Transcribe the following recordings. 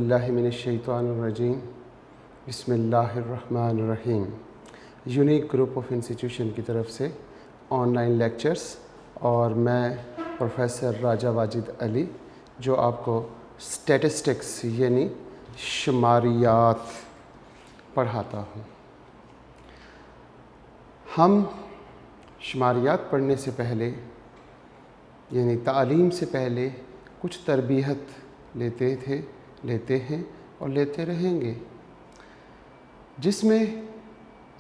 बिल्लाहि मिनश्शैतानिर्रजीम बिस्मिल्लाहिर्रहमानिर्रहीम। Unique group of institution की तरफ से ऑनलाइन लेक्चर्स और मैं प्रोफेसर राजा वाजिद अली जो आपको स्टैटिस्टिक्स यानी शुमारियात पढ़ाता हूँ। हम शुमारियात पढ़ने से पहले यानी तालीम से पहले कुछ तरबियत लेते हैं और लेते रहेंगे, जिसमें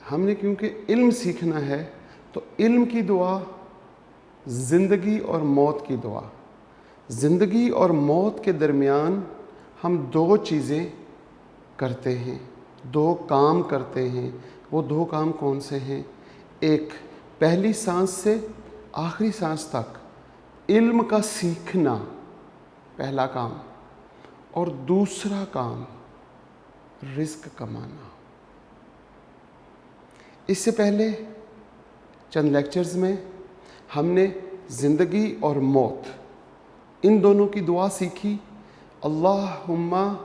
हमने क्योंकि इल्म सीखना है तो इल्म की दुआ ज़िंदगी और मौत की दुआ। ज़िंदगी और मौत के दरमियान हम दो चीज़ें करते हैं, दो काम करते हैं। वो दो काम कौन से हैं? एक, पहली सांस से आखिरी सांस तक इल्म का सीखना, पहला काम, और दूसरा काम रिस्क कमाना। इससे पहले चंद लेक्चर्स में हमने ज़िंदगी और मौत इन दोनों की दुआ सीखी। अल्लाहुम्मा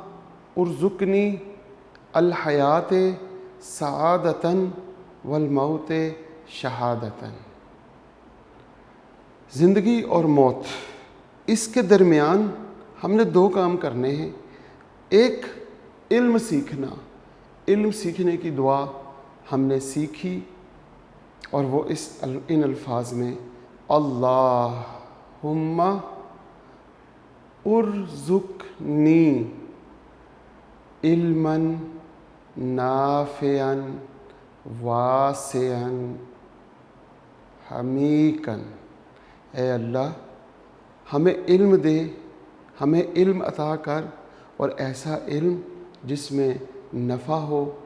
उर्ज़ुकनी अल हयात सआदतन वल मौत शहादतन। ज़िंदगी और मौत, इसके दरमियान हमने दो काम करने हैं। एक, इल्म सीखना। इल्म सीखने की दुआ हमने सीखी और वो इन अल्फाज में, अल्लाहुम्मा उर्ज़ुकनी इल्मन नाफ़िअन वासिअन हमीकन। ए अल्लाह, हमें इल्म दे, हमें इल्म अता कर, और ऐसा इल्म जिसमें नफ़ा हो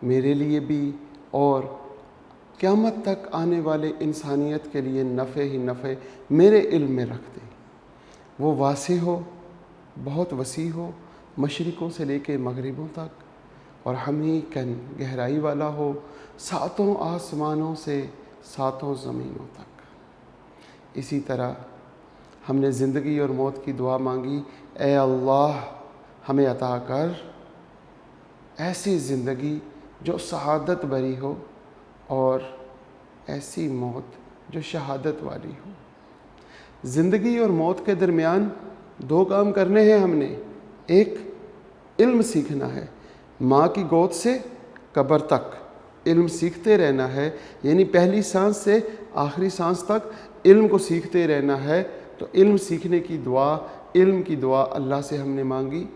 मेरे लिए भी और क़यामत तक आने वाले इंसानियत के लिए नफ़े ही नफ़े मेरे इल्म में रख दे। वो वासी हो, बहुत वसी हो, मशरिक़ों से लेके मगरिबों तक, और हमीकन गहराई वाला हो, सातों आसमानों से सातों ज़मीनों तक। इसी तरह हमने ज़िंदगी और मौत की दुआ मांगी, ए अल्लाह हमें अता कर ऐसी ज़िंदगी जो शहादत भरी हो और ऐसी मौत जो शहादत वाली हो। ज़िंदगी और मौत के दरमियान दो काम करने हैं हमने। एक, इल्म सीखना है, माँ की गोद से कब्र तक इल्म सीखते रहना है, यानी पहली सांस से आखिरी सांस तक इल्म को सीखते रहना है। तो इल्म सीखने की दुआ, इल्म की दुआ अल्लाह से हमने मांगी।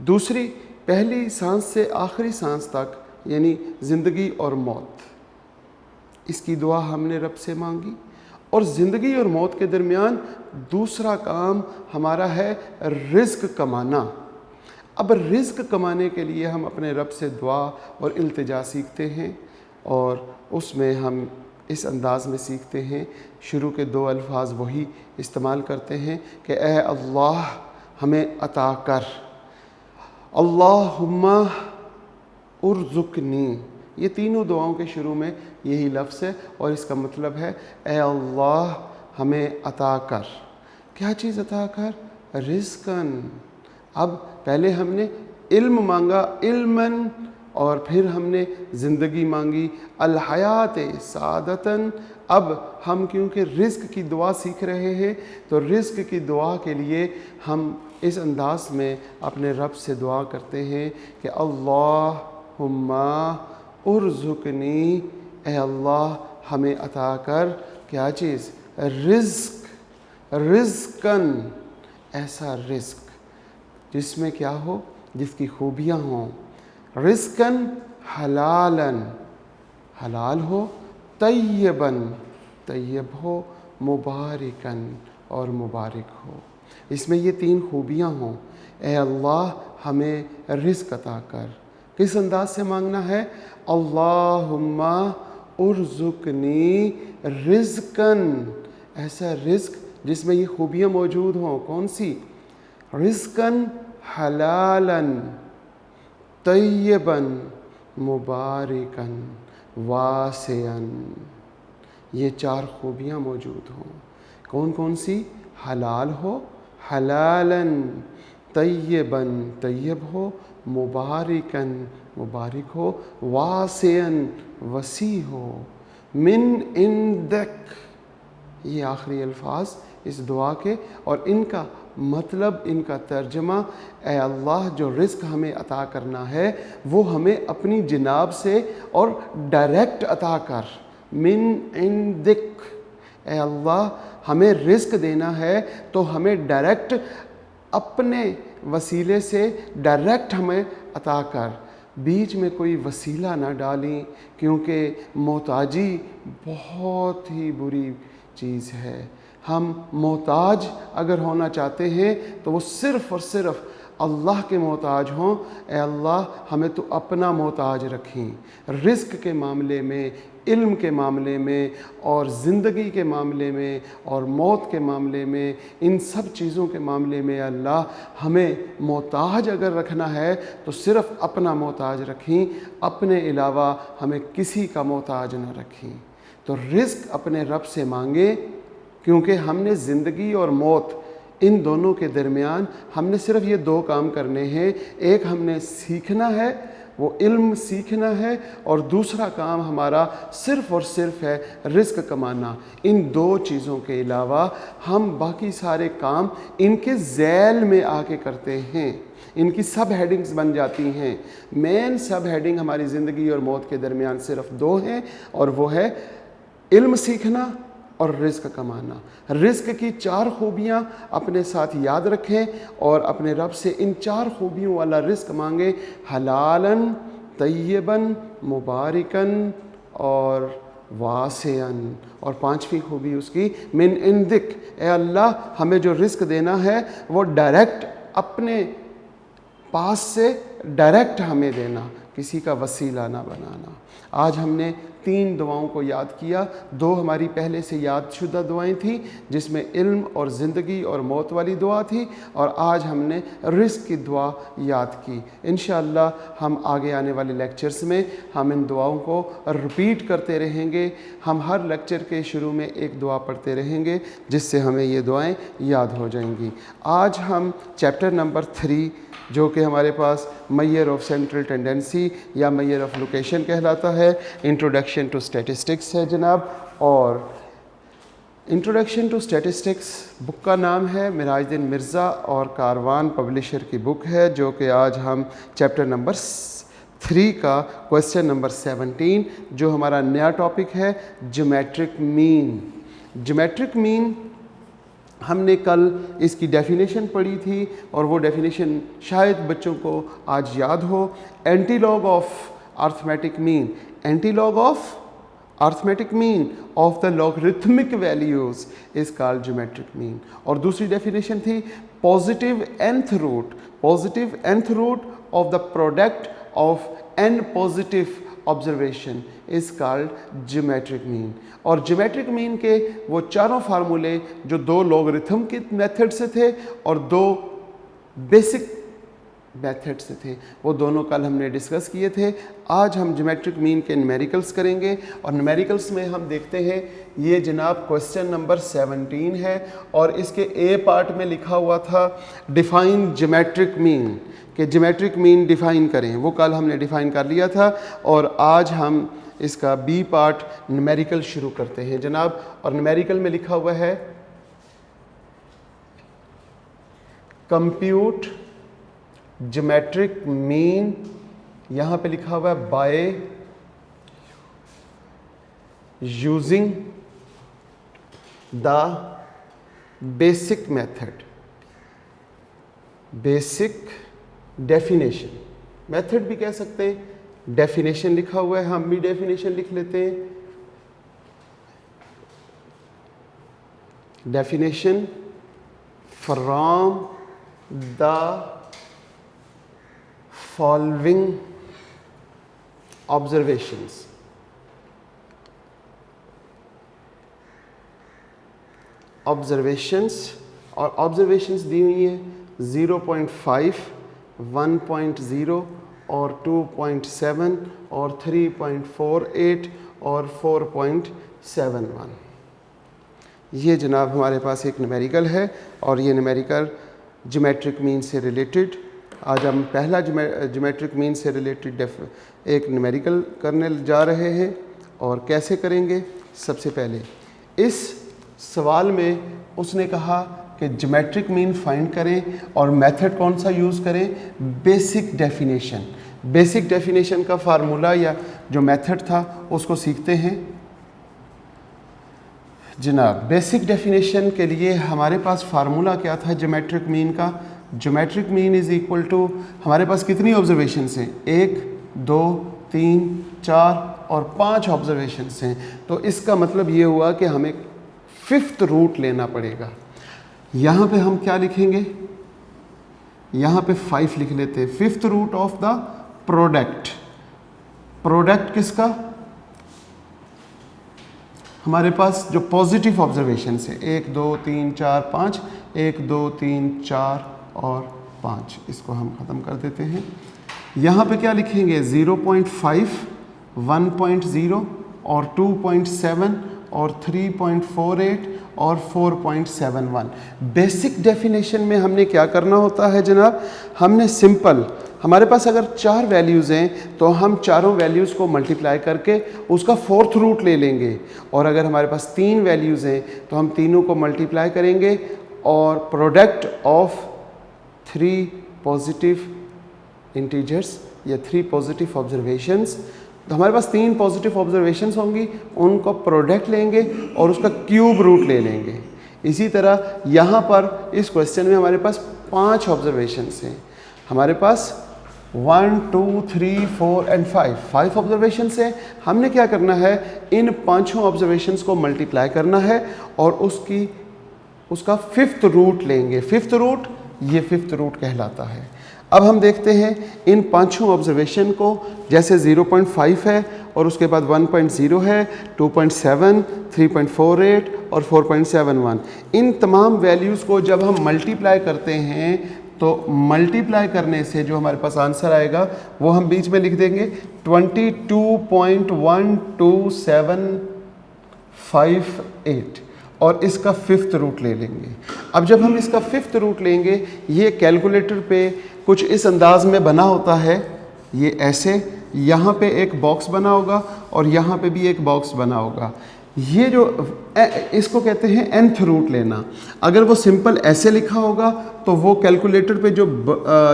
दूसरी, पहली सांस से आखिरी सांस तक यानी ज़िंदगी और मौत, इसकी दुआ हमने रब से मांगी। और ज़िंदगी और मौत के दरमियान दूसरा काम हमारा है रिज़्क कमाना। अब रिज़्क कमाने के लिए हम अपने रब से दुआ और इल्तिजा सीखते हैं, और उसमें हम इस अंदाज़ में सीखते हैं। शुरू के दो अल्फाज वही इस्तेमाल करते हैं कि ए अल्लाह हमें अता कर। अल्लाहुम्मा उर्ज़ुकनी, ये तीनों दुआओं के शुरू में यही लफ्ज़ है, और इसका मतलब है ए अल्लाह हमें अता कर। क्या चीज़ अता कर? रिज़्क़न। अब पहले हमने इल्म मांगा, इल्मन, और फिर हमने ज़िंदगी मांगी, अल हयात सआदतन। अब हम क्योंकि रिज़्क की दुआ सीख रहे हैं तो रिज़्क की दुआ के लिए हम इस अंदाज़ में अपने रब से दुआ करते हैं कि अल्लाहुम्मा उर्ज़ुकनी, ए अल्लाह हमें अता कर क्या चीज़? रिज़्क, रिज़्क़न, ऐसा रिज़्क जिसमें क्या हो, जिसकी खूबियाँ हों। रिज़्क़न हलालन, हलाल हो, तय्यबन, तय्यब हो, मुबारकन, और मुबारक हो। इसमें ये तीन खूबियाँ हों। ए अल्लाह हमें रिज़्क़ अता कर। किस अंदाज से मांगना है? अल्लाहुम्मा उर्ज़ुकनी रिज़्क़न, ऐसा रिज़्क़ जिसमें ये खूबियाँ मौजूद हों। कौन सी? रिज़्क़न हलालन, तय्यबन, मुबारकन, वासिअन। ये चार खूबियाँ मौजूद हों। कौन कौन सी? हलाल हो, हलालन, तय्यबन तय्यब हो, मुबारिकन मुबारिक हो, वासियन वसी हो, मिन इंदक। ये आखिरी अल्फाज इस दुआ के, और इनका मतलब, इनका तर्जमा, ए अल्लाह जो रिज़्क हमें अता करना है वो हमें अपनी जनाब से और डायरेक्ट अता कर। मिन इंदिक, ए अल्लाह हमें रिज़्क देना है तो हमें डायरेक्ट अपने वसीले से डायरेक्ट हमें अता कर, बीच में कोई वसीला ना डालें, क्योंकि मोहताजी बहुत ही बुरी चीज़ है। हम मोहताज अगर होना चाहते हैं तो वो सिर्फ़ और सिर्फ़ अल्लाह के मोहताज हों। ए अल्लाह हमें तो अपना मोहताज रखें, रिज़्क के मामले में, इल्म के मामले में, और ज़िंदगी के मामले में, और मौत के मामले में, इन सब चीज़ों के मामले में अल्लाह हमें मोहताज अगर रखना है तो सिर्फ़ अपना मोहताज रखें, अपने अलावा हमें किसी का मोहताज न रखें। तो रिज़्क अपने रब से मांगे, क्योंकि हमने ज़िंदगी और मौत इन दोनों के दरमियान हमने सिर्फ़ ये दो काम करने हैं। एक हमने सीखना है, वो इल्म सीखना है, और दूसरा काम हमारा सिर्फ़ और सिर्फ है रिज़्क कमाना। इन दो चीज़ों के अलावा हम बाकी सारे काम इनके ज़ैल में आके करते हैं, इनकी सब हेडिंग्स बन जाती हैं। मेन सब हेडिंग हमारी ज़िंदगी और मौत के दरमियान सिर्फ दो हैं, और वो है इल्म सीखना और रिज़्क कमाना। रिज़्क की 4 खूबियाँ अपने साथ याद रखें और अपने रब से इन 4 खूबियों वाला रिज़्क मांगे, हलालन तय्यबन मुबारिकन और वासियन। और 5वीं खूबी उसकी मिन इंदिक, ए अल्लाह हमें जो रिज़्क देना है वो डायरेक्ट अपने पास से डायरेक्ट हमें देना, किसी का वसीला ना बनाना। आज हमने 3 दुआओं को याद किया। 2 हमारी पहले से याद शुदा दुआएं थी, जिसमें इल्म और ज़िंदगी और मौत वाली दुआ थी, और आज हमने रिज़्क की दुआ याद की। इंशाअल्लाह हम आगे आने वाले लेक्चर्स में हम इन दुआओं को रिपीट करते रहेंगे। हम हर लेक्चर के शुरू में एक दुआ पढ़ते रहेंगे, जिससे हमें ये दुआएं याद हो जाएंगी। आज हम चैप्टर नंबर 3, जो कि हमारे पास मैयर ऑफ सेंट्रल टेंडेंसी या मैयर ऑफ लोकेशन कहलाता है, इंट्रोडक्शन टू स्टैटिस्टिक्स है जनाब। और इंट्रोडक्शन टू स्टैटिस्टिक्स बुक का नाम है मिराजुद्दीन मिर्ज़ा, और कारवान पब्लिशर की बुक है, जो कि आज हम चैप्टर नंबर 3 का क्वेश्चन नंबर 17, जो हमारा नया टॉपिक है, ज्योमेट्रिक मीन। ज्योमेट्रिक मीन हमने कल इसकी डेफिनेशन पढ़ी थी, और वो डेफिनेशन शायद बच्चों को आज याद हो। Antilog of arithmetic mean, antilog of arithmetic mean of the logarithmic values is called geometric mean. और दूसरी डेफिनेशन थी positive nth root, positive nth root of the product of n positive observation is called geometric mean. और geometric mean के वो चारों फार्मूले जो 2 logarithm के मेथड से थे और 2 बेसिक मेथड से थे, वो दोनों कल हमने डिस्कस किए थे। आज हम ज्योमेट्रिक मीन के न्यूमेरिकल्स करेंगे, और न्यूमेरिकल्स में हम देखते हैं ये जनाब क्वेश्चन नंबर 17 है, और इसके ए पार्ट में लिखा हुआ था डिफाइन ज्योमेट्रिक मीन, कि ज्योमेट्रिक मीन डिफ़ाइन करें। वो कल हमने डिफ़ाइन कर लिया था, और आज हम इसका बी पार्ट न्यूमेरिकल शुरू करते हैं जनाब। और न्यूमेरिकल में लिखा हुआ है कंप्यूट ज्योमेट्रिक मीन, यहाँ पे लिखा हुआ है by using the basic method, basic definition, method भी कह सकते हैं, डेफिनेशन लिखा हुआ है, हम भी डेफिनेशन लिख लेते हैं। Definition from the following observations, observations, और ऑब्जर्वेशंस दी हुई हैं 0.5, 1.0 और 2.7 और 3.48 और 4.71। ये जनाब हमारे पास एक न्यूमेरिकल है, और ये न्यूमेरिकल ज्योमेट्रिक मीन से रिलेटेड। आज हम पहला ज्योमेट्रिक मीन से रिलेटेड एक न्यूमेरिकल करने जा रहे हैं। और कैसे करेंगे? सबसे पहले इस सवाल में उसने कहा कि ज्योमेट्रिक मीन फाइंड करें और मेथड कौन सा यूज़ करें? Basic definition. बेसिक डेफिनेशन का फार्मूला या जो मेथड था उसको सीखते हैं। जनाब, बेसिक डेफिनेशन के लिए हमारे पास फार्मूला क्या था ज्योमेट्रिक मीन का? Geometric mean is equal to, हमारे पास कितनी ऑब्जर्वेशंस हैं? 1, 2, 3, 4 और 5 ऑब्जर्वेशंस हैं। तो इसका मतलब ये हुआ कि हमें 5th रूट लेना पड़ेगा। यहाँ पे हम क्या लिखेंगे? यहाँ पे 5 लिख लेते हैं। 5th root of the product. Product किसका? हमारे पास जो पॉजिटिव ऑब्जर्वेशन है 1, 2, 3, 4, 5, 1, 2, 3, 4 और 5, इसको हम ख़त्म कर देते हैं। यहाँ पे क्या लिखेंगे? 0.5, 1.0 और 2.7 और 3.48 और 4.71। बेसिक डेफिनेशन में हमने क्या करना होता है जनाब? हमने सिंपल, हमारे पास अगर 4 वैल्यूज़ हैं तो हम चारों वैल्यूज़ को मल्टीप्लाई करके उसका 4th रूट ले लेंगे। और अगर हमारे पास 3 वैल्यूज़ हैं तो हम तीनों को मल्टीप्लाई करेंगे और प्रोडक्ट ऑफ 3 पॉजिटिव इंटीजर्स या 3 पॉजिटिव ऑब्जर्वेशंस, तो हमारे पास 3 पॉजिटिव ऑब्जर्वेशंस होंगी, उनको प्रोडक्ट लेंगे और उसका क्यूब रूट ले लेंगे। इसी तरह यहाँ पर इस क्वेश्चन में हमारे पास 5 ऑब्जर्वेशंस हैं। हमारे पास 1, 2, 3, 4 एंड 5 ऑब्जर्वेशंस है। हमने क्या करना है? इन 5 ऑब्जर्वेशंस को मल्टीप्लाई करना है और उसका 5th रूट लेंगे। 5th रूट, ये 5th रूट कहलाता है। अब हम देखते हैं इन 5 ऑब्जर्वेशन को। जैसे 0.5 है और उसके बाद 1.0 है, 2.7, 3.48 और 4.71। इन तमाम वैल्यूज़ को जब हम मल्टीप्लाई करते हैं तो मल्टीप्लाई करने से जो हमारे पास आंसर आएगा वो हम बीच में लिख देंगे 22.12758 और इसका 5th रूट ले लेंगे। अब जब हम इसका 5th रूट लेंगे, ये कैलकुलेटर पे कुछ इस अंदाज में बना होता है। ये ऐसे, यहाँ पे एक बॉक्स बना होगा और यहाँ पे भी एक बॉक्स बना होगा। ये जो इसको कहते हैं nth रूट लेना। अगर वो सिंपल ऐसे लिखा होगा तो वो कैलकुलेटर पे जो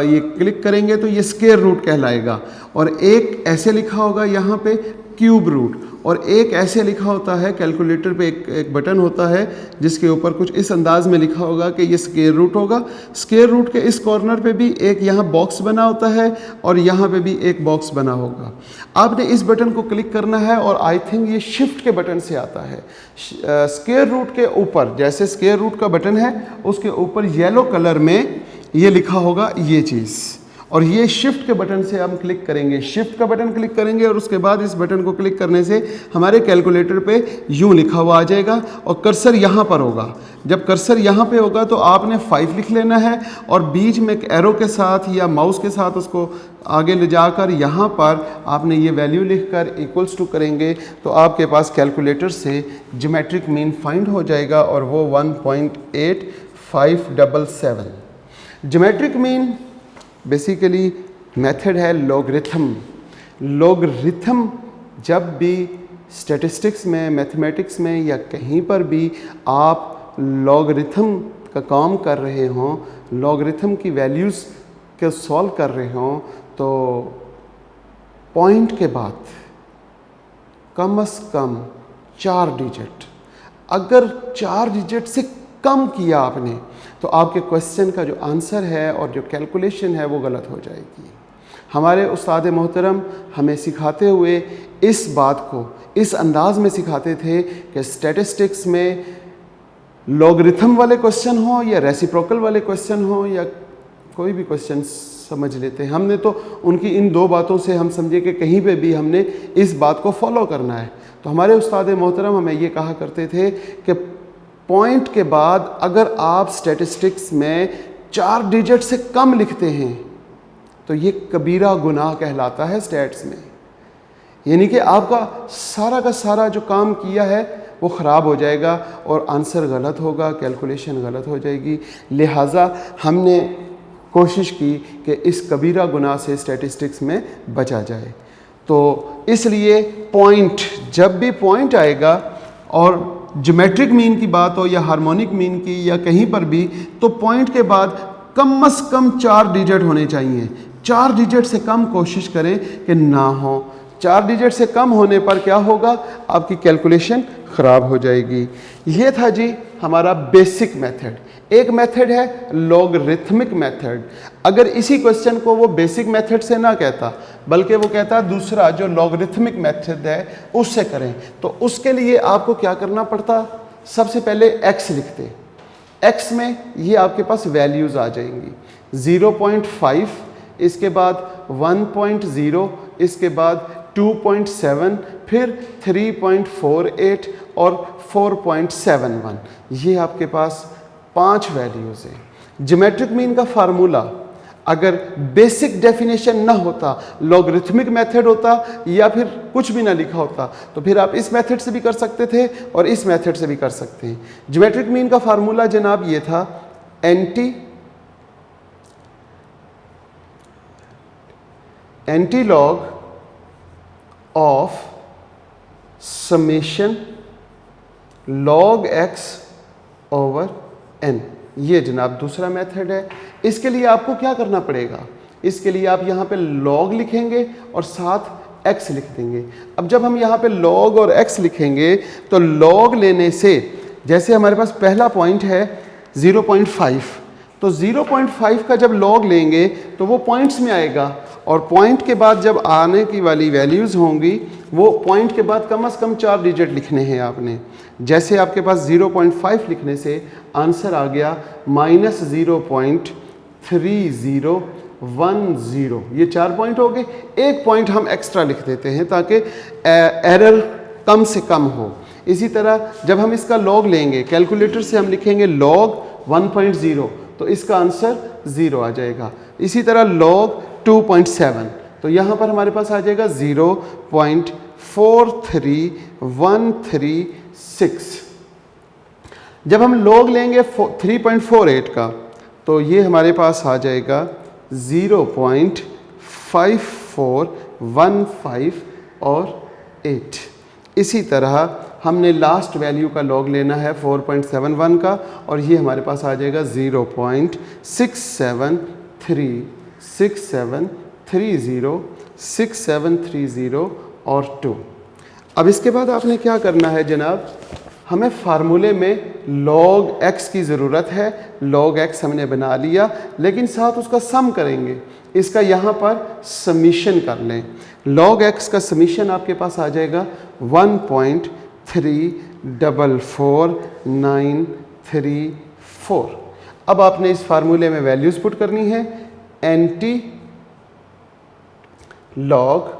ये क्लिक करेंगे तो ये स्क्वायर रूट कहलाएगा। और एक ऐसे लिखा होगा यहाँ पे क्यूब रूट, और एक ऐसे लिखा होता है कैलकुलेटर पे एक बटन होता है जिसके ऊपर कुछ इस अंदाज में लिखा होगा कि ये स्क्वायर रूट होगा। स्क्वायर रूट के इस कॉर्नर पे भी एक यहाँ बॉक्स बना होता है और यहाँ पे भी एक बॉक्स बना होगा। आपने इस बटन को क्लिक करना है और आई थिंक ये शिफ्ट के बटन से आता है। स्क्वायर रूट के ऊपर, जैसे स्क्वायर रूट का बटन है उसके ऊपर येलो कलर में ये लिखा होगा ये चीज़, और ये शिफ्ट के बटन से हम क्लिक करेंगे। शिफ्ट का बटन क्लिक करेंगे और उसके बाद इस बटन को क्लिक करने से हमारे कैलकुलेटर पे यूँ लिखा हुआ आ जाएगा और कर्सर यहाँ पर होगा। जब कर्सर यहाँ पे होगा तो आपने 5 लिख लेना है और बीच में एक एरो के साथ या माउस के साथ उसको आगे ले जाकर यहाँ पर आपने ये वैल्यू लिखकर इक्वल्स टू करेंगे तो आपके पास कैलकुलेटर से ज्योमेट्रिक मीन फाइंड हो जाएगा और वो 1.8577। ज्योमेट्रिक मीन बेसिकली मेथड है लॉगरिथम। लॉगरिथम जब भी स्टैटिस्टिक्स में, मैथमेटिक्स में या कहीं पर भी आप लॉगरिथम का काम कर रहे हों, लॉगरिथम की वैल्यूज़ को सॉल्व कर रहे हों, तो पॉइंट के बाद कम से कम 4 डिजिट, अगर 4 डिजिट से कम किया आपने तो आपके क्वेश्चन का जो आंसर है और जो कैलकुलेशन है वो गलत हो जाएगी। हमारे उस्ताद मोहतरम हमें सिखाते हुए इस बात को इस अंदाज में सिखाते थे कि स्टैटिस्टिक्स में लॉगरिथम वाले क्वेश्चन हो या रेसिप्रोकल वाले क्वेश्चन हो या कोई भी क्वेश्चन समझ लेते हैं। हमने तो उनकी इन 2 बातों से हम समझे कि कहीं पे भी हमने इस बात को फॉलो करना है। तो हमारे उस्ताद मोहतरम हमें ये कहा करते थे कि पॉइंट के बाद अगर आप स्टैटिस्टिक्स में 4 डिजिट से कम लिखते हैं तो ये कबीरा गुनाह कहलाता है स्टैट्स में। यानी कि आपका सारा का सारा जो काम किया है वो ख़राब हो जाएगा और आंसर गलत होगा, कैलकुलेशन गलत हो जाएगी। लिहाजा हमने कोशिश की कि इस कबीरा गुनाह से स्टैटिस्टिक्स में बचा जाए। तो इसलिए पॉइंट, जब भी पॉइंट आएगा और ज्योमेट्रिक मीन की बात हो या हार्मोनिक मीन की या कहीं पर भी, तो पॉइंट के बाद कम से कम 4 डिजिट होने चाहिए। 4 डिजिट से कम कोशिश करें कि ना हो। 4 डिजिट से कम होने पर क्या होगा, आपकी कैलकुलेशन ख़राब हो जाएगी। ये था जी हमारा बेसिक मेथड। एक मेथड है लॉगरिथमिक मेथड। अगर इसी क्वेश्चन को वो बेसिक मेथड से ना कहता, बल्कि वो कहता दूसरा जो लॉगरिथमिक मेथड है उससे करें, तो उसके लिए आपको क्या करना पड़ता, सबसे पहले x लिखते। x में ये आपके पास वैल्यूज़ आ जाएंगी, 0.5, इसके बाद 1.0, इसके बाद 2.7, फिर 3.48 और 4.71। ये आपके पास 5 वैल्यूज़ हैं। ज्योमेट्रिक मीन का फार्मूला अगर बेसिक डेफिनेशन ना होता, लॉगरिथमिक मेथड होता या फिर कुछ भी ना लिखा होता, तो फिर आप इस मेथड से भी कर सकते थे और इस मेथड से भी कर सकते हैं। ज्योमेट्रिक मीन का फार्मूला जनाब ये था, anti log of summation log x over n। ये जनाब दूसरा मेथड है। इसके लिए आपको क्या करना पड़ेगा, इसके लिए आप यहाँ पे log लिखेंगे और साथ x लिख देंगे। अब जब हम यहाँ पे log और x लिखेंगे तो log लेने से, जैसे हमारे पास पहला पॉइंट है 0.5, तो 0.5 का जब log लेंगे तो वो पॉइंट्स में आएगा, और पॉइंट के बाद जब आने की वाली वैल्यूज़ होंगी वो पॉइंट के बाद कम से कम 4 डिजिट लिखने हैं आपने। जैसे आपके पास 0.5 लिखने से आंसर आ गया -0.3010। ये 4 पॉइंट हो गए। एक पॉइंट हम एक्स्ट्रा लिख देते हैं ताकि एरर कम से कम हो। इसी तरह जब हम इसका लॉग लेंगे, कैलकुलेटर से हम लिखेंगे log 1.0, तो इसका आंसर 0 आ जाएगा। इसी तरह log 2.7, तो यहाँ पर हमारे पास आ जाएगा 0.43136। जब हम log लेंगे 3.48 का, तो ये हमारे पास आ जाएगा 0.5415 और 8। इसी तरह हमने लास्ट वैल्यू का log लेना है 4.71 का, और ये हमारे पास आ जाएगा 0.6730 और 2। अब इसके बाद आपने क्या करना है जनाब, हमें फार्मूले में log x की ज़रूरत है। log x हमने बना लिया, लेकिन साथ उसका सम करेंगे। इसका यहाँ पर समीशन कर लें। log x का समीशन आपके पास आ जाएगा 1.344934। अब आपने इस फार्मूले में वैल्यूज़ पुट करनी है। Anti log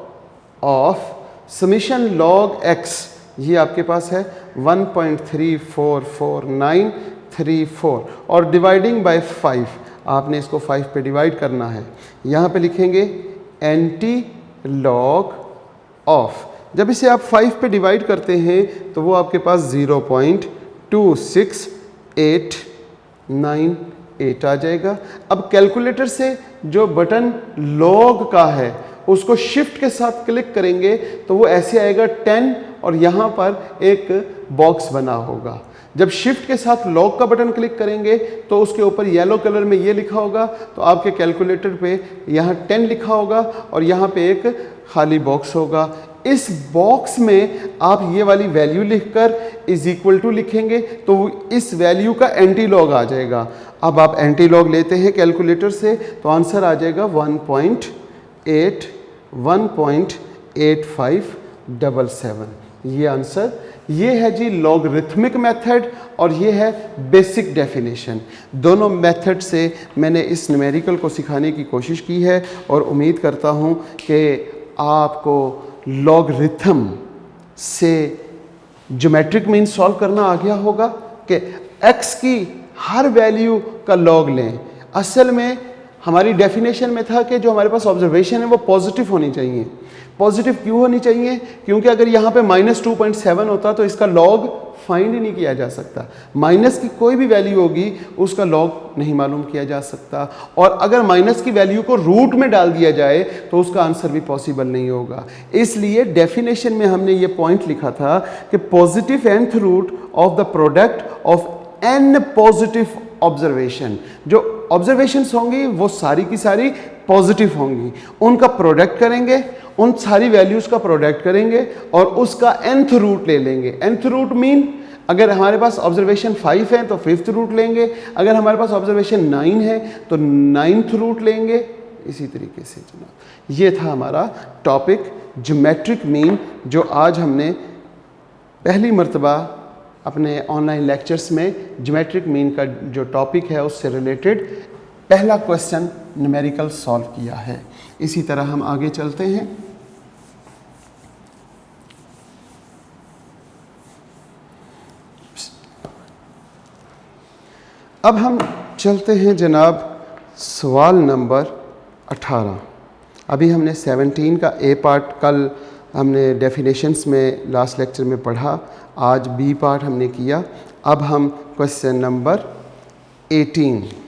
of summation log x, ये आपके पास है 1.344934, और डिवाइडिंग बाय 5, आपने इसको 5 पे डिवाइड करना है। यहाँ पे लिखेंगे एंटी लॉग ऑफ, जब इसे आप 5 पे डिवाइड करते हैं तो वो आपके पास 0.26898 आ जाएगा। अब कैलकुलेटर से जो बटन log का है उसको शिफ्ट के साथ क्लिक करेंगे तो वो ऐसे आएगा 10, और यहाँ पर एक बॉक्स बना होगा। जब शिफ्ट के साथ log का बटन क्लिक करेंगे तो उसके ऊपर येलो कलर में ये लिखा होगा, तो आपके कैलकुलेटर पे यहाँ 10 लिखा होगा और यहाँ पे एक खाली बॉक्स होगा। इस बॉक्स में आप ये वाली वैल्यू लिखकर इज इक्वल टू लिखेंगे तो इस वैल्यू का एंटी लॉग आ जाएगा। अब आप एंटी लॉग लेते हैं कैलकुलेटर से तो आंसर आ जाएगा 1.8577। ये आंसर, ये है जी लॉगरिथमिक मेथड और ये है बेसिक डेफिनेशन। दोनों मेथड से मैंने इस न्यूमेरिकल को सिखाने की कोशिश की है और उम्मीद करता हूँ कि आपको लॉगरिथम से ज्योमेट्रिक मीन सॉल्व करना आ गया होगा कि x की हर वैल्यू का लॉग लें। असल में हमारी डेफिनेशन में था कि जो हमारे पास ऑब्जर्वेशन है वो पॉजिटिव होनी चाहिए। पॉजिटिव क्यों होनी चाहिए? क्योंकि अगर यहाँ पे -2.7 होता तो इसका लॉग फाइंड ही नहीं किया जा सकता। माइनस की कोई भी वैल्यू होगी उसका लॉग नहीं मालूम किया जा सकता, और अगर माइनस की वैल्यू को रूट में डाल दिया जाए तो उसका आंसर भी पॉसिबल नहीं होगा। इसलिए डेफिनेशन में हमने ये पॉइंट लिखा था कि positive nth root of the product of n positive observation, जो ऑब्जर्वेशंस होंगी वो सारी की सारी पॉजिटिव होंगी, उनका प्रोडक्ट करेंगे, उन सारी वैल्यूज़ का प्रोडक्ट करेंगे और उसका nth रूट ले लेंगे। nth रूट मीन अगर हमारे पास ऑब्जर्वेशन 5 है तो 5th रूट लेंगे, अगर हमारे पास ऑब्जर्वेशन 9 है तो 9th रूट लेंगे। इसी तरीके से जनाब ये था हमारा टॉपिक ज्योमेट्रिक मीन, जो आज हमने पहली मर्तबा अपने ऑनलाइन लेक्चर्स में ज्योमेट्रिक मीन का जो टॉपिक है उससे रिलेटेड पहला क्वेश्चन न्यूमेरिकल सॉल्व किया है। इसी तरह हम आगे चलते हैं। अब हम चलते हैं जनाब सवाल नंबर 18। अभी हमने 17 का ए पार्ट कल हमने डेफिनेशंस में लास्ट लेक्चर में पढ़ा, आज बी पार्ट हमने किया। अब हम क्वेश्चन नंबर 18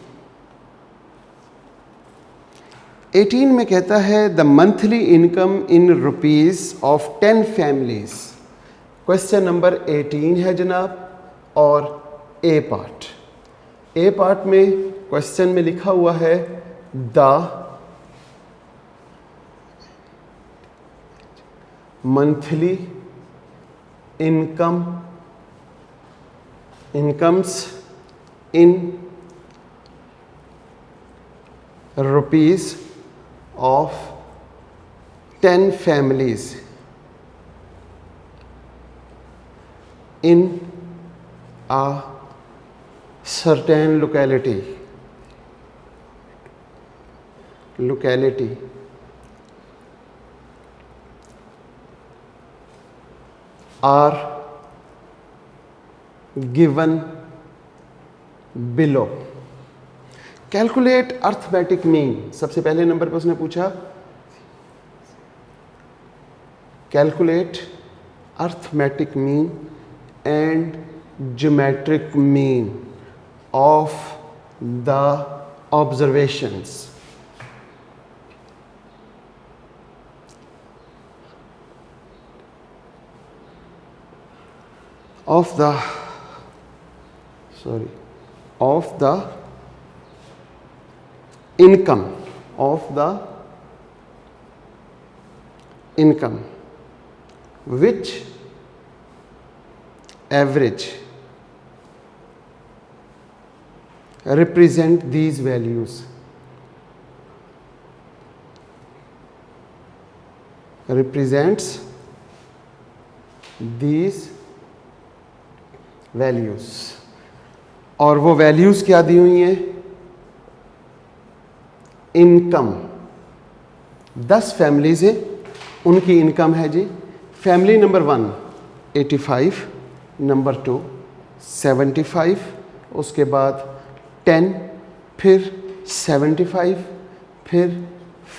में कहता है the monthly income in rupees of 10 families. Question number 18 है जनाब, और ए पार्ट में क्वेश्चन में लिखा हुआ है the monthly incomes in rupees of 10 families in a certain locality are given below। Calculate arithmetic mean, सबसे पहले नंबर पर उसने पूछा calculate arithmetic mean and geometric mean of the observations. of the income which average represent these values, represents these values। और वो values क्या दी हुई हैं? इनकम 10 फैमिलीज़ हैं, उनकी इनकम है जी। फैमिली नंबर 1 85, नंबर 2 75, उसके बाद 10, फिर 75, फिर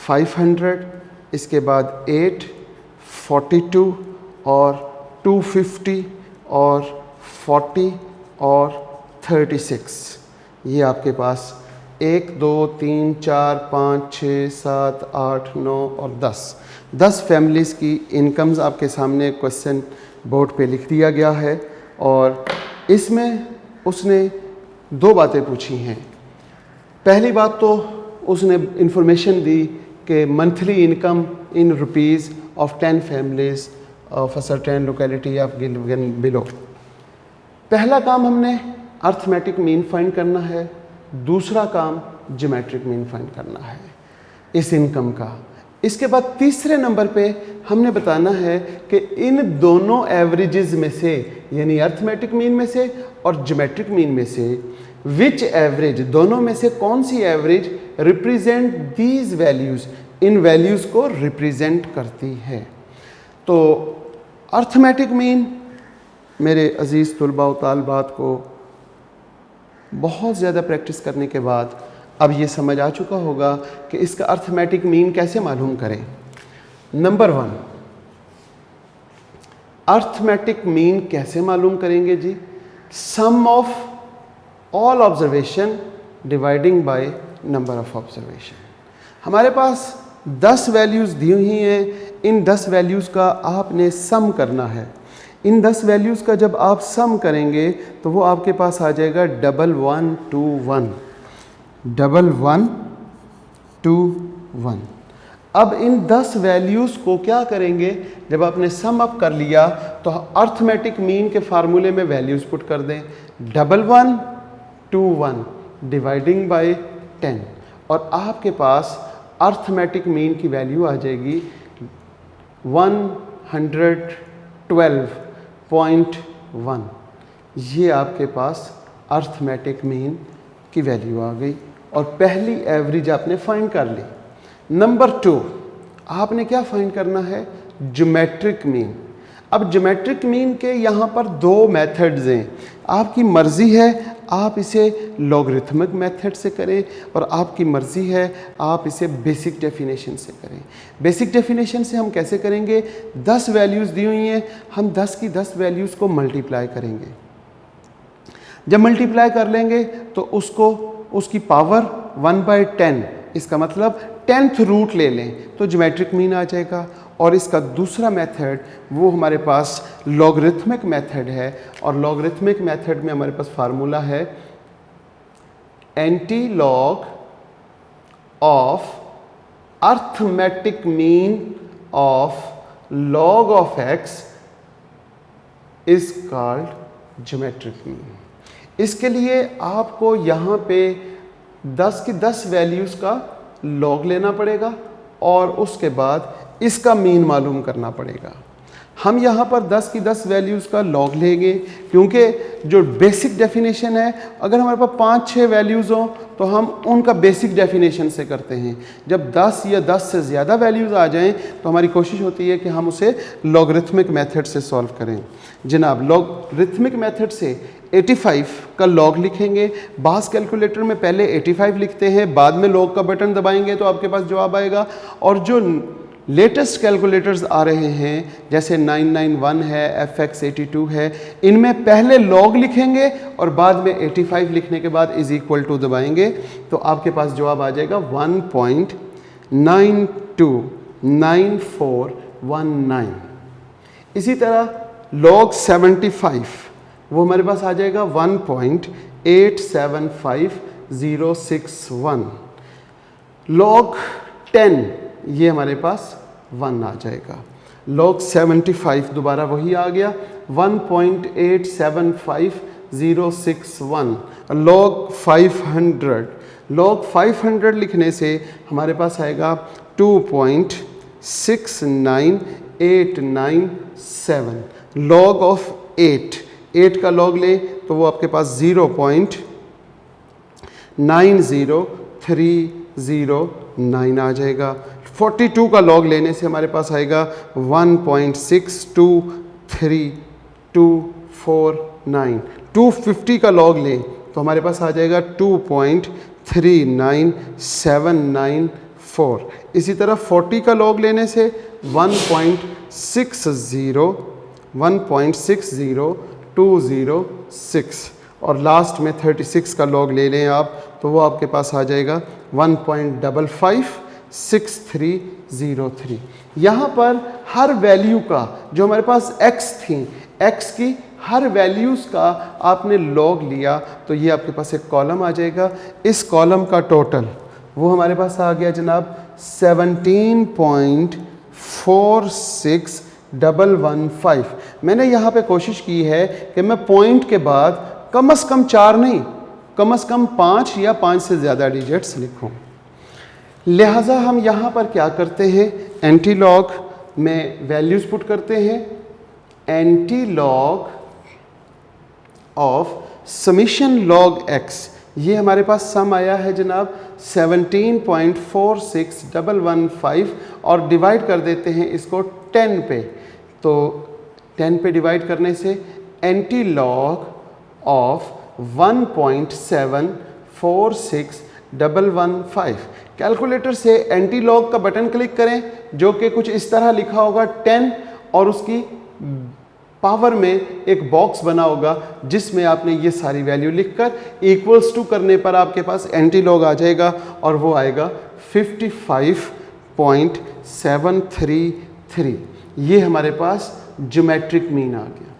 500, इसके बाद 8, 42 और 250 और 40 और 36। ये आपके पास 1 2 3 4 5 6 7 8 9 और 10 फैमिलीज़ की इनकम्स आपके सामने क्वेश्चन बोर्ड पे लिख दिया गया है। और इसमें उसने 2 बातें पूछी हैं। पहली बात तो उसने इंफॉर्मेशन दी कि monthly income in rupees of 10 families of a certain locality of given below. पहला काम हमने अर्थमेटिक मीन फाइंड करना है, दूसरा काम ज्योमेट्रिक मीन फाइंड करना है इस इनकम का। इसके बाद तीसरे नंबर पे हमने बताना है कि इन दोनों एवरेजेस में से, यानी अर्थमेटिक मीन में से और ज्योमेट्रिक मीन में से, विच एवरेज, दोनों में से कौन सी एवरेज रिप्रेजेंट दीज वैल्यूज़, इन वैल्यूज़ को रिप्रेजेंट करती है। तो अर्थमेटिक मीन मेरे अज़ीज़ तुलबा व तालिबात को बहुत ज़्यादा प्रैक्टिस करने के बाद अब ये समझ आ चुका होगा कि इसका अर्थमेटिक मीन कैसे मालूम करें। नंबर 1, अर्थमेटिक मीन कैसे मालूम करेंगे जी? Sum of all observation dividing by number of observation. हमारे पास 10 वैल्यूज़ दी हुई हैं, इन 10 वैल्यूज़ का आपने सम करना है। इन 10 वैल्यूज़ का जब आप सम करेंगे तो वो आपके पास आ जाएगा 1121, 1121। अब इन 10 वैल्यूज़ को क्या करेंगे? जब आपने सम अप कर लिया तो अर्थमेटिक मीन के फार्मूले में वैल्यूज़ पुट कर दें, 1121 डिवाइडिंग बाय 10, और आपके पास अर्थमेटिक मीन की वैल्यू आ जाएगी 112.1। ये आपके पास अर्थमेटिक मीन की वैल्यू आ गई और पहली एवरेज आपने फाइंड कर ली। नंबर 2, आपने क्या फाइंड करना है? Geometric mean. अब ज्योमेट्रिक मीन के यहाँ पर 2 मेथड्स हैं, आपकी मर्ज़ी है आप इसे लॉगरिथमिक मेथड से करें और आपकी मर्ज़ी है आप इसे बेसिक डेफिनेशन से करें। बेसिक डेफिनेशन से हम कैसे करेंगे? 10 वैल्यूज़ दी हुई हैं, हम 10 की 10 वैल्यूज़ को मल्टीप्लाई करेंगे। जब मल्टीप्लाई कर लेंगे तो उसकी पावर 1/10, इसका मतलब 10th रूट ले लें तो ज्योमेट्रिक मीन आ जाएगा। और इसका दूसरा मेथड वो हमारे पास लॉगरिथमिक मेथड है, और लॉगरिथमिक मेथड में हमारे पास फार्मूला है anti log of arithmetic mean of log of x is called geometric mean. इसके लिए आपको यहाँ पे 10 की 10 वैल्यूज़ का लॉग लेना पड़ेगा और उसके बाद इसका मीन मालूम करना पड़ेगा। हम यहाँ पर 10 की 10 वैल्यूज़ का लॉग लेंगे क्योंकि जो बेसिक डेफिनेशन है, अगर हमारे पास 5-6 वैल्यूज़ हों तो हम उनका बेसिक डेफिनेशन से करते हैं। जब 10 या 10 से ज़्यादा वैल्यूज़ आ जाएं तो हमारी कोशिश होती है कि हम उसे लॉगरिथमिक मेथड से सॉल्व करें। जनाब, लॉगरिथमिक मेथड से 85 का लॉग लिखेंगे। बास कैलकुलेटर में पहले 85 लिखते हैं, बाद में लॉग का बटन दबाएंगे तो आपके पास जवाब आएगा। और जो लेटेस्ट कैलकुलेटर्स आ रहे हैं जैसे 991 है, FX82 है, इनमें पहले लॉग लिखेंगे और बाद में 85 लिखने के बाद इज इक्वल टू दबाएंगे तो आपके पास जवाब आ जाएगा 1.929419। इसी तरह लॉग 75 वो हमारे पास आ जाएगा 1.875061। लॉग 10 ये हमारे पास 1 आ जाएगा। लॉग 75 दोबारा वही आ गया 1.875061। लॉग 500 लिखने से हमारे पास आएगा 2.69897। लॉग ऑफ 8 का लॉग लें तो वो आपके पास 0.90309 आ जाएगा। 42 का लॉग लेने से हमारे पास आएगा 1.623249। 250 का लॉग लें तो हमारे पास आ जाएगा 2.39794। इसी तरह 40 का लॉग लेने से 1.60206 और लास्ट में 36 का लॉग ले लें आप तो वो आपके पास आ जाएगा 1.556303। यहाँ पर हर वैल्यू का जो हमारे पास x थी, x की हर वैल्यूज़ का आपने लॉग लिया तो ये आपके पास एक कॉलम आ जाएगा। इस कॉलम का टोटल वो हमारे पास आ गया जनाब 17.46115। मैंने यहाँ पे कोशिश की है कि मैं पॉइंट के बाद कम से कम 4 नहीं, कम से कम 5 या 5 से ज़्यादा डिजिट्स लिखूं। लिहाजा हम यहाँ पर क्या करते हैं, एंटी लॉग में वैल्यूज़ पुट करते हैं। Anti log of summation log x, ये हमारे पास सम आया है जनाब 17.46115 और डिवाइड कर देते हैं इसको 10 पे। तो 10 पे डिवाइड करने से एंटी लॉग ऑफ 1.746 115। कैलकुलेटर से एंटी लॉग का बटन क्लिक करें जो कि कुछ इस तरह लिखा होगा 10 और उसकी पावर में एक बॉक्स बना होगा जिसमें आपने ये सारी वैल्यू लिखकर इक्वल्स टू करने पर आपके पास एंटी लॉग आ जाएगा और वो आएगा 55.733। ये हमारे पास ज्योमेट्रिक मीन आ गया।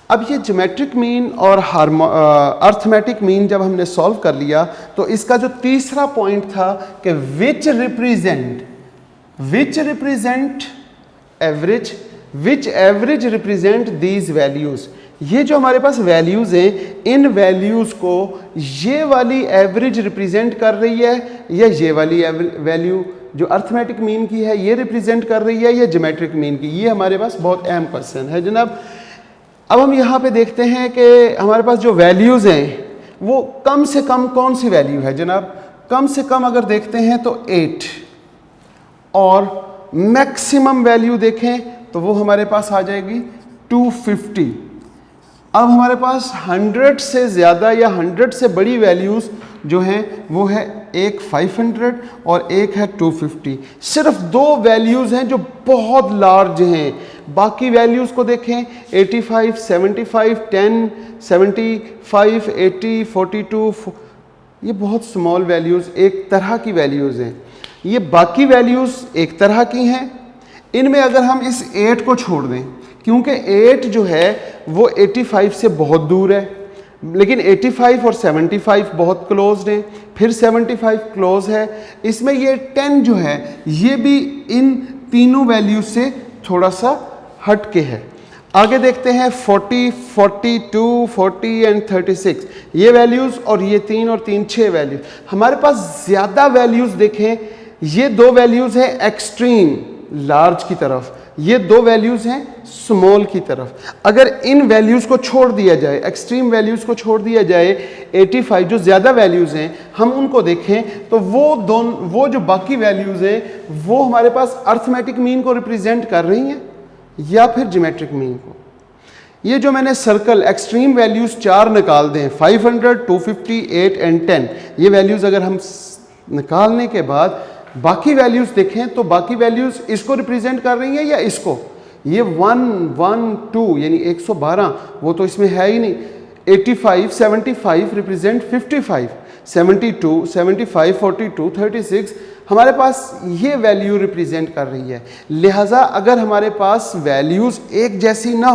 अब ये ज्योमेट्रिक मीन और अर्थमेटिक मीन जब हमने सॉल्व कर लिया तो इसका जो तीसरा पॉइंट था कि which represent average, which average represent these values. ये जो हमारे पास वैल्यूज हैं, इन वैल्यूज को ये वाली एवरेज रिप्रेजेंट कर रही है या ये वाली वैल्यू जो अर्थमेटिक मीन की है ये रिप्रेजेंट कर रही है या ज्योमेट्रिक मीन की। ये हमारे पास बहुत अहम क्वेश्चन है जनाब। अब हम यहाँ पे देखते हैं कि हमारे पास जो वैल्यूज हैं वो कम से कम कौन सी वैल्यू है जनाब। कम से कम अगर देखते हैं तो 8 और मैक्सिमम वैल्यू देखें तो वो हमारे पास आ जाएगी 250। अब हमारे पास 100 से ज़्यादा या 100 से बड़ी वैल्यूज़ जो हैं वो है एक 500 और एक है 250। सिर्फ दो वैल्यूज़ हैं जो बहुत लार्ज हैं। बाकी वैल्यूज़ को देखें 85, 75, 10, 75, 80, 42, ये बहुत स्मॉल वैल्यूज़ एक तरह की वैल्यूज़ हैं। ये बाकी वैल्यूज़ एक तरह की हैं। इनमें अगर हम इस 8 को छोड़ दें क्योंकि 8 जो है वो 85 से बहुत दूर है, लेकिन 85 और 75 बहुत क्लोज हैं, फिर 75 क्लोज है। इसमें ये 10 जो है ये भी इन तीनों वैल्यू से थोड़ा सा हट के है। आगे देखते हैं 40, 42, 40 एंड 36 ये वैल्यूज़ और ये 3 और 3 6 वैल्यूज। हमारे पास ज़्यादा वैल्यूज़ देखें, ये दो वैल्यूज़ हैं एक्सट्रीम लार्ज की तरफ, ये दो वैल्यूज़ हैं स्मॉल की तरफ। अगर इन वैल्यूज़ को छोड़ दिया जाए, एक्सट्रीम वैल्यूज़ को छोड़ दिया जाए, 85 जो ज़्यादा वैल्यूज़ हैं हम उनको देखें तो वो जो बाकी वैल्यूज़ हैं वो हमारे पास अर्थमेटिक मीन को रिप्रेजेंट कर रही हैं या फिर ज्योमेट्रिक मीन को। ये जो मैंने सर्कल एक्सट्रीम वैल्यूज़ 4 निकाल दें 500, 250, 8 एंड 10 ये वैल्यूज़ अगर हम निकालने के बाद बाकी वैल्यूज़ देखें तो बाकी वैल्यूज़ इसको रिप्रेजेंट कर रही हैं या इसको। ये 1, 1, 2 यानी 112 वो तो इसमें है ही नहीं। 85, 75 रिप्रेजेंट 55, 72, 75, 42, 36 हमारे पास ये वैल्यू रिप्रेजेंट कर रही है। लिहाजा अगर हमारे पास वैल्यूज़ एक जैसी ना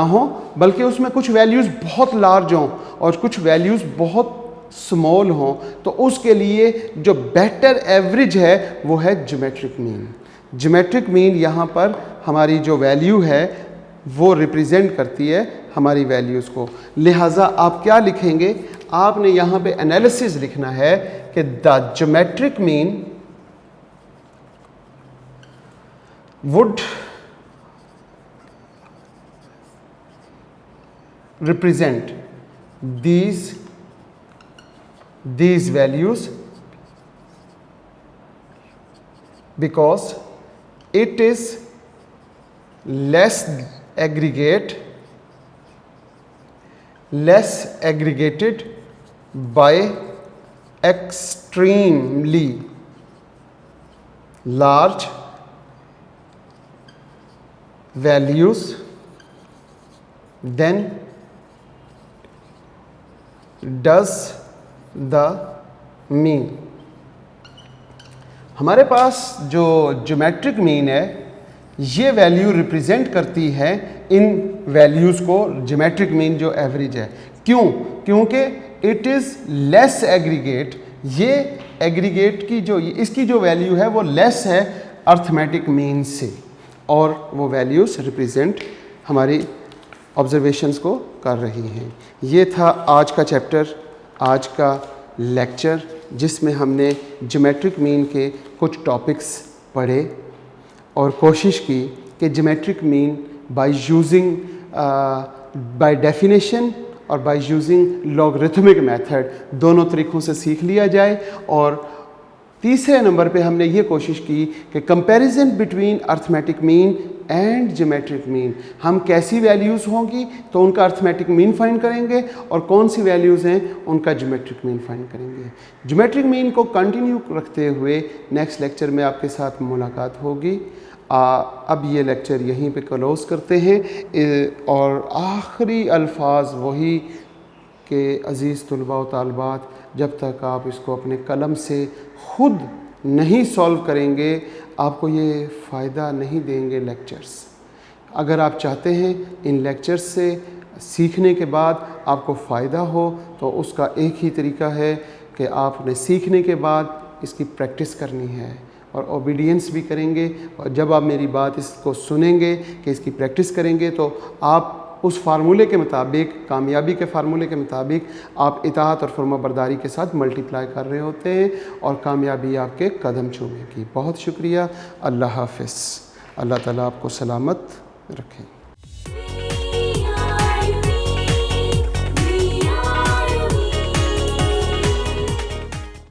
हो बल्कि उसमें कुछ वैल्यूज़ बहुत लार्ज हों और कुछ वैल्यूज़ बहुत स्मॉल हों तो उसके लिए जो बेटर एवरेज है वो है ज्योमेट्रिक मीन। ज्योमेट्रिक मीन यहाँ पर हमारी जो वैल्यू है वो रिप्रेजेंट करती है हमारी वैल्यूज़ को। लिहाजा आप क्या लिखेंगे, आपने यहाँ पे एनालिसिस लिखना है कि the geometric mean would represent these values because it is less aggregated by extremely large values than does the mean. हमारे पास जो ज्योमेट्रिक मीन है ये वैल्यू रिप्रेजेंट करती है इन वैल्यूज़ को, ज्योमेट्रिक मीन जो एवरेज है। क्यों? क्योंकि इट इज़ लेस एग्रीगेट, ये एग्रीगेट की जो इसकी जो वैल्यू है वो लेस है अर्थमेटिक मीन से और वो वैल्यूज़ रिप्रेजेंट हमारी ऑब्जर्वेशंस को कर रही हैं। ये था आज का चैप्टर, आज का लेक्चर जिसमें हमने ज्योमेट्रिक मीन के कुछ टॉपिक्स पढ़े और कोशिश की कि ज्योमेट्रिक मीन बाय डेफिनेशन और बाय यूजिंग लॉगरिथमिक मेथड दोनों तरीक़ों से सीख लिया जाए और तीसरे नंबर पे हमने ये कोशिश की कि comparison between arithmetic mean and geometric mean, हम कैसी वैल्यूज़ होंगी तो उनका अर्थमेटिक मीन फाइंड करेंगे और कौन सी वैल्यूज़ हैं उनका ज्योमेट्रिक मीन फाइंड करेंगे। ज्योमेट्रिक मीन को कंटिन्यू रखते हुए नेक्स्ट लेक्चर में आपके साथ मुलाकात होगी। अब ये लेक्चर यहीं पे क्लोज़ करते हैं और आखिरी अल्फाज वही कि अज़ीज़ तलबा व तालिबात, जब तक आप इसको अपने कलम से ख़ुद नहीं सॉल्व करेंगे आपको ये फ़ायदा नहीं देंगे लेक्चर्स। अगर आप चाहते हैं इन लेक्चर्स से सीखने के बाद आपको फ़ायदा हो तो उसका एक ही तरीका है कि आपने सीखने के बाद इसकी प्रैक्टिस करनी है और ओबीडियंस भी करेंगे। और जब आप मेरी बात इसको सुनेंगे कि इसकी प्रैक्टिस करेंगे तो आप उस फार्मूले के मुताबिक, कामयाबी के फार्मूले के मुताबिक आप इताअत और फर्माबरदारी के साथ मल्टीप्लाई कर रहे होते हैं और कामयाबी आपके कदम चूमेगी। बहुत शुक्रिया। अल्लाह हाफ़िज़। अल्लाह ताला आपको सलामत रखें।